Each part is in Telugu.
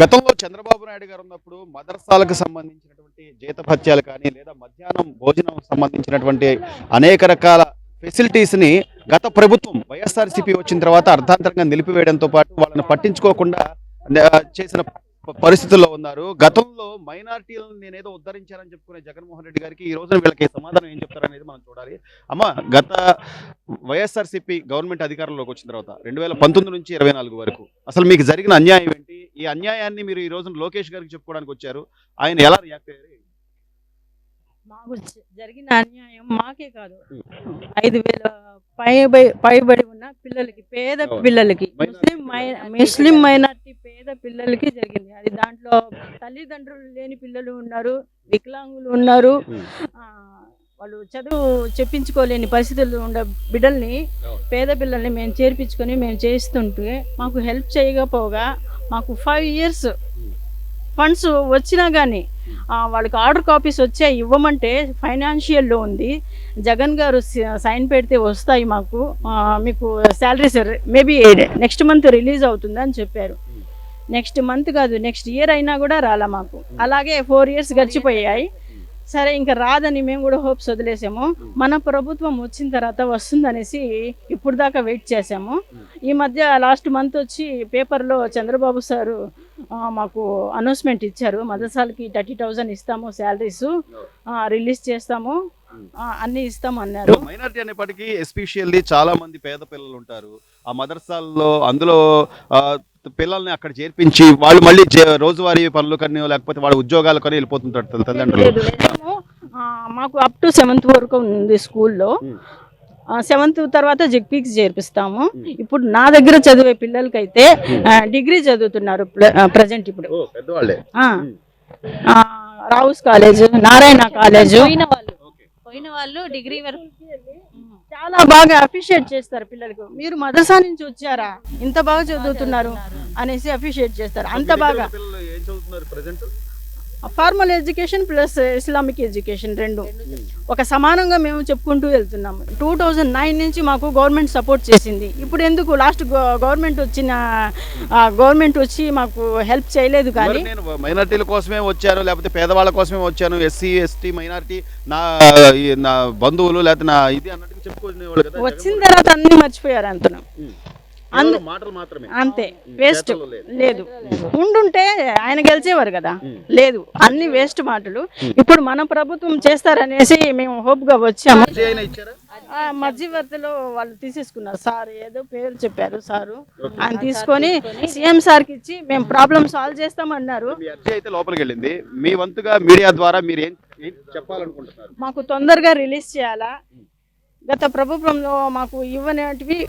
గతంలో చంద్రబాబు నాయుడు గారు ఉన్నప్పుడు మదర్సాలకు సంబంధించినటువంటి జీతభత్యాలు కానీ లేదా మధ్యాహ్నం భోజనం సంబంధించినటువంటి అనేక రకాల ఫెసిలిటీస్ని గత ప్రభుత్వం వైఎస్ఆర్సీపీ వచ్చిన తర్వాత అర్ధాంతరంగా నిలిపివేయడంతో పాటు వాళ్ళని పట్టించుకోకుండా చేసిన పరిస్థితుల్లో ఉన్నారు. గతంలో మైనారిటీలను నేనేదో ఉద్ధరించానని చెప్పుకునే జగన్మోహన్ రెడ్డి గారికి ఈ రోజున వీళ్ళకి సమాధానం ఏం చెప్తారనేది మనం చూడాలి. అమ్మ, గత వైఎస్ఆర్సీపీ గవర్నమెంట్ అధికారంలోకి వచ్చిన తర్వాత 2019 నుంచి 24 వరకు అసలు మీకు జరిగిన అన్యాయం ఏంటి? ఈ అన్యాయాన్ని మీరు ఈ రోజున లోకేష్ గారికి చెప్పుకోవడానికి వచ్చారు. ఆయన ఎలా రియాక్ట్ అయ్యారు? మాకు జరిగిన అన్యాయం మాకే కాదు, 5,000 పైబడి ఉన్న పిల్లలకి, పేద పిల్లలకి, ముస్లిం మైనార్టీ పేద పిల్లలకి జరిగింది. అది దాంట్లో తల్లిదండ్రులు లేని పిల్లలు ఉన్నారు, వికలాంగులు ఉన్నారు, వాళ్ళు చదువు చెప్పించుకోలేని పరిస్థితుల్లో ఉండే బిడ్డల్ని, పేద పిల్లల్ని మేము చేర్పించుకొని మేము చేస్తుంటే మాకు హెల్ప్ చేయకపోగా మాకు 5 years ఫండ్స్ వచ్చినా కానీ వాళ్ళకి ఆర్డర్ కాపీస్ వచ్చాయి, ఇవ్వమంటే ఫైనాన్షియల్లో ఉంది, జగన్ గారు సైన్ పెడితే వస్తాయి మాకు, మీకు salaries maybe next month release అవుతుంది అని చెప్పారు. నెక్స్ట్ మంత్ కాదు, నెక్స్ట్ ఇయర్ అయినా కూడా రాలా మాకు. అలాగే 4 years గడిచిపోయాయి. సరే, ఇంకా రాదని మేము కూడా హోప్స్ వదిలేసాము. మన ప్రభుత్వం వచ్చిన తర్వాత వస్తుందనేసి ఇప్పుడు దాకా వెయిట్ చేసాము. ఈ మధ్య లాస్ట్ మంత్ వచ్చి పేపర్లో చంద్రబాబు సారు మాకు అనౌన్స్మెంట్ ఇచ్చారు, మదర్సాలకి 30,000 ఇస్తాము, శాలరీస్ రిలీజ్ చేస్తాము, అన్ని ఇస్తాము అన్నారు. మైనారిటీ అనేప్పటికీ ఎస్పెషల్లీ చాలా మంది పేద పిల్లలు ఉంటారు ఆ మదర్సాల్లో. అందులో పిల్లల్ని అక్కడ చేర్పించి వాళ్ళు మళ్ళీ రోజువారీ పనులు కానీ లేకపోతే వాళ్ళ ఉద్యోగాలు కానీ వెళ్ళిపోతుంటారు తల్లిదండ్రులు. మాకు అప్ టు 7th వరకు ఉంది స్కూల్లో. 7th తర్వాత జెడ్పీకి చేర్పిస్తాము. ఇప్పుడు నా దగ్గర చదివే పిల్లలకైతే డిగ్రీ చదువుతున్నారు ప్రజెంట్. ఇప్పుడు రావుస్ కాలేజ్, నారాయణ కాలేజ్ పోయిన వాళ్ళు డిగ్రీ వరకు చాలా బాగా అప్రిషియేట్ చేస్తారు పిల్లలకు. మీరు మదర్సా నుంచి వచ్చారా, ఇంత బాగా చదువుతున్నారు అనేసి అప్రిషియేట్ చేస్తారు. అంత బాగా formal education plus Islamic education రెండు ఒక సమానంగా మేము చెప్పుకుంటూ వెళ్తున్నాము. 2009 నుంచి మాకు గవర్నమెంట్ సపోర్ట్ చేసింది. ఇప్పుడు ఎందుకు లాస్ట్ గవర్నమెంట్ వచ్చి మాకు హెల్ప్ చేయలేదు. కానీ నేను మైనారిటీల కోసమే వచ్చాను, లేకపోతే పేదవాళ్ళ కోసమే వచ్చాను, ఎస్సీ ఎస్టీ మైనారిటీ నా బంధువులు లేకపోతే నా ఇది అన్నట్టు చెప్పుకునేవాళ్ళు కదా. వచ్చిన తర్వాత అన్ని మర్చిపోయారు అంటున్నాం. అంతే, వేస్ట్. లేదు, ఉండుంటే ఆయన గెలిచేవారు కదా. లేదు, అన్ని వేస్ట్ మాటలు. ఇప్పుడు మన ప్రభుత్వం చేస్తారనేసి మేము హోప్ గా వచ్చాము. మధ్యవర్తిలో వాళ్ళు తీసేసుకున్నారు. సార్ ఏదో పేరు చెప్పారు, సారు ఆయన తీసుకొని సీఎం సార్కి ఇచ్చి మేము ప్రాబ్లమ్ సాల్వ్ చేస్తామన్నారు. అయితే లోపలికి వెళ్ళింది. మీ వంతుగా మీడియా ద్వారా మీరు ఏం చెప్పాలనుకుంటున్నారు? మాకు తొందరగా రిలీజ్ చేయాలా. గత ప్రభుత్వంలో మాకు ఇవ్వనేటివి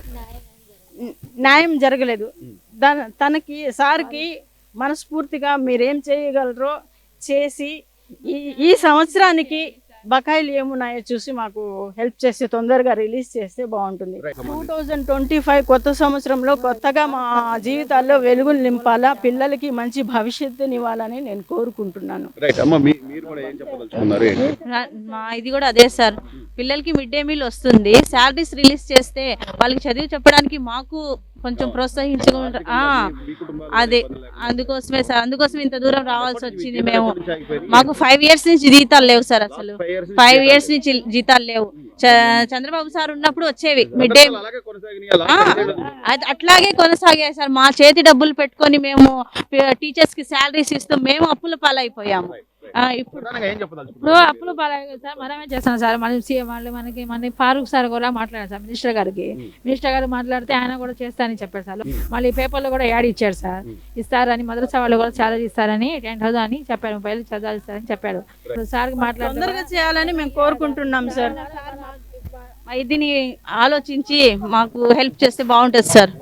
న్యాయం జరగలేదు. తనకి సార్కి మనస్ఫూర్తిగా మీరేం చేయగలరో చేసి ఈ సంవత్సరానికి బకాయిలు ఏమున్నాయో చూసి మాకు హెల్ప్ చేసి తొందరగా రిలీజ్ చేస్తే బాగుంటుంది. 2025 కొత్త సంవత్సరంలో కొత్తగా మా జీవితాల్లో వెలుగులు నింపాలా, పిల్లలకి మంచి భవిష్యత్తుని ఇవ్వాలని నేను కోరుకుంటున్నాను. ఇది కూడా అదే సార్, పిల్లలకి మిడ్ డే మీల్ వస్తుంది, శాలరీస్ రిలీజ్ చేస్తే వాళ్ళకి చదివి చెప్పడానికి మాకు కొంచెం ప్రోత్సహించుకుంటా. అదే అందుకోసమే సార్, అందుకోసం ఇంత దూరం రావాల్సి వచ్చింది. మేము మాకు 5 years నుంచి జీతాలు లేవు సార్, అసలు 5 years నుంచి జీతాలు లేవు. చంద్రబాబు సార్ ఉన్నప్పుడు వచ్చేవి మిడ్ డే, అట్లాగే కొనసాగాయి సార్. మా చేతి డబ్బులు పెట్టుకొని మేము టీచర్స్ కి శాలరీస్ ఇస్తూ మేము అప్పుల పాలైపోయాము. ఇప్పుడు అప్పులు పాలయ్యాయి సార్. మనమే చేస్తాం సార్. మన ఫారూక్ సార్ కూడా మాట్లాడారు సార్ మినిస్టర్ గారికి. మినిస్టర్ గారు మాట్లాడితే ఆయన కూడా చేస్తానని చెప్పారు సార్. మళ్ళీ పేపర్లో కూడా యాడ్ ఇచ్చారు సార్, ఇస్తారని మదర్సా వాళ్ళు కూడా చాలా ఇస్తారని 10,000 అని చెప్పారు, 30,000 చదివిస్తారని చెప్పాడు సార్. మాట్లాడి తొందరగా చేయాలని మేము కోరుకుంటున్నాం సార్. ఇదిని ఆలోచించి మాకు హెల్ప్ చేస్తే బాగుంటుంది సార్.